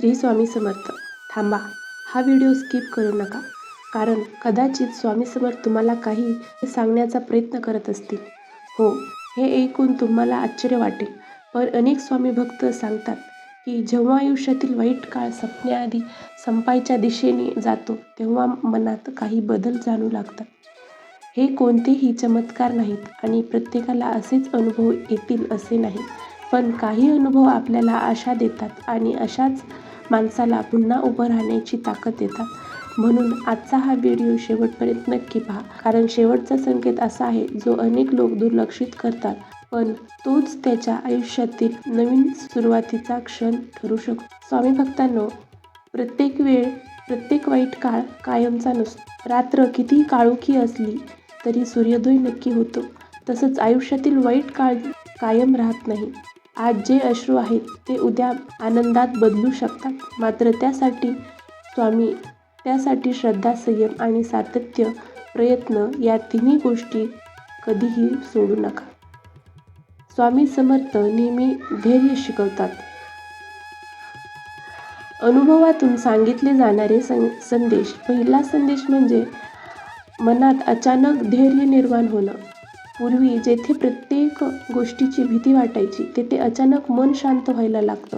श्री स्वामी समर्थ. थांबा, हा video skip करू नका, कारण कदाचित स्वामी समर्थ तुम्हाला काही सांगण्याचा प्रयत्न करत असतील. हो, हे ऐकून तुम्हाला आश्चर्य वाटेल, पण अनेक स्वामी भक्त सांगतात की जेव्हा आयुष्यातील वाईट काळ संपण्याआधी संपायच्या दिशेने जातो, तेव्हा मनात काही बदल जाणू लागतात. हे कोणतेही चमत्कार नाहीत आणि प्रत्येकाला असेच अनुभव येतील असे नाही. पण काही अनुभव आपल्याला आशा देतात आणि अशाच माणसाला पुन्हा उभं राहण्याची ताकद देतात. म्हणून आजचा हा व्हिडिओ शेवटपर्यंत नक्की पहा, कारण शेवटचा संकेत असा आहे जो अनेक लोक दुर्लक्षित करतात, पण तोच त्याच्या आयुष्यातील नवीन सुरुवातीचा क्षण ठरू शकतो. स्वामी भक्तांनो, प्रत्येक वेळ, प्रत्येक वाईट काळ कायमचा नसतो. रात्र कितीही काळोखी असली तरी सूर्योदय नक्की होतो. तसंच आयुष्यातील वाईट काळ कायम राहत नाही. आज जे अश्रू आहेत ते उद्या आनंदात बदलू शकतात. मात्र त्यासाठी श्रद्धा, संयम आणि सातत्य, प्रयत्न या तिन्ही गोष्टी कधीही सोडू नका. स्वामी समर्थ नेहमी धैर्य शिकवतात. अनुभवातून सांगितले जाणारे संदेश. पहिला संदेश म्हणजे मनात अचानक धैर्य निर्माण होणं. पूर्वी जेथे प्रत्येक गोष्टीची भीती वाटायची, तेथे अचानक मन शांत व्हायला लागतं.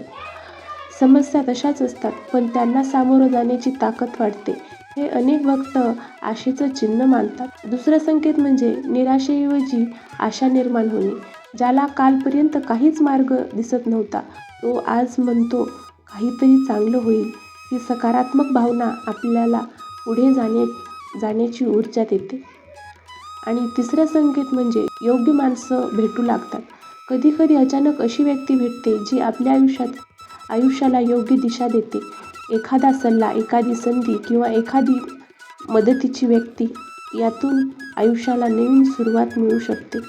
समस्या तशाच असतात, पण त्यांना सामोरं जाण्याची ताकद वाढते. हे अनेक भक्त आशेचं चिन्ह मानतात. दुसरा संकेत म्हणजे निराशेऐवजी आशा निर्माण होणे. ज्याला कालपर्यंत काहीच मार्ग दिसत नव्हता, तो आज म्हणतो काहीतरी चांगलं होईल. ही सकारात्मक भावना आपल्याला पुढे जाण्याची ऊर्जा देते. आणि तिसरा संकेत म्हणजे योग्य माणसं भेटू लागतात. कधीकधी अचानक अशी व्यक्ती भेटते जी आपल्या आयुष्याला योग्य दिशा देते. एखादा सल्ला, एखादी संधी किंवा एखादी मदतीची व्यक्ती, यातून आयुष्याला नवीन सुरुवात मिळू शकते.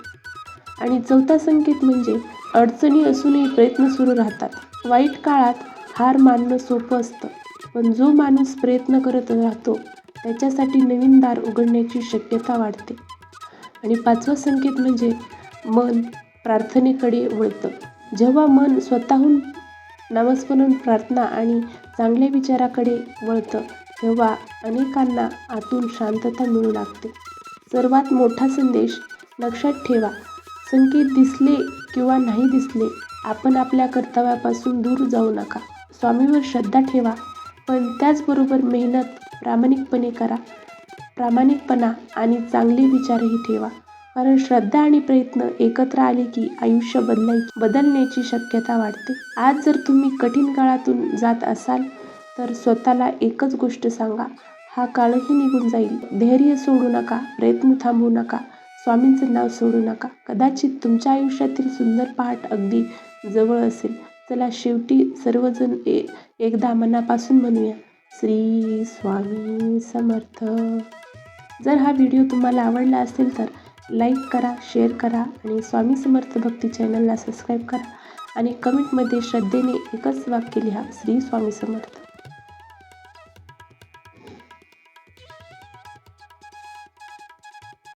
आणि चौथा संकेत म्हणजे अडचणी असूनही प्रयत्न सुरू राहतात. वाईट काळात हार मानणं सोपं असतं, पण जो माणूस प्रयत्न करत राहतो त्याच्यासाठी नवीन दार उघडण्याची शक्यता वाढते. आणि पाचवा संकेत म्हणजे मन प्रार्थनेकडे वळतं. जेव्हा मन स्वतःहून नामस्मरण, प्रार्थना आणि चांगल्या विचाराकडे वळतं, तेव्हा अनेकांना आतून शांतता मिळू लागते. सर्वात मोठा संदेश लक्षात ठेवा, संकेत दिसले किंवा नाही दिसले, आपण आपल्या कर्तव्यापासून दूर जाऊ नका. स्वामीवर श्रद्धा ठेवा, पण त्याचबरोबर मेहनत प्रामाणिकपणे करा. प्रामाणिकपणा आणि चांगले विचारही ठेवा, कारण श्रद्धा आणि प्रयत्न एकत्र आले की आयुष्य बदलण्याची शक्यता वाढते. आज जर तुम्ही कठीण काळातून जात असाल तर स्वतःला एकच गोष्ट सांगा, हा काळही निघून जाईल. धैर्य सोडू नका, प्रयत्न थांबवू नका, स्वामींचं नाव सोडू नका. कदाचित तुमच्या आयुष्यातील सुंदर पहाट अगदी जवळ असेल. चला, शेवटी सर्वजण एकदा मनापासून म्हणूया, श्री स्वामी समर्थ. जर हा व्हिडिओ तुम्हाला आवडला असेल तर लाईक करा, शेअर करा आणि स्वामी समर्थ भक्ती चॅनलला सबस्क्राईब करा. आणि कमेंटमध्ये श्रद्धेने एकच वाक्य लिहा, श्री स्वामी समर्थ.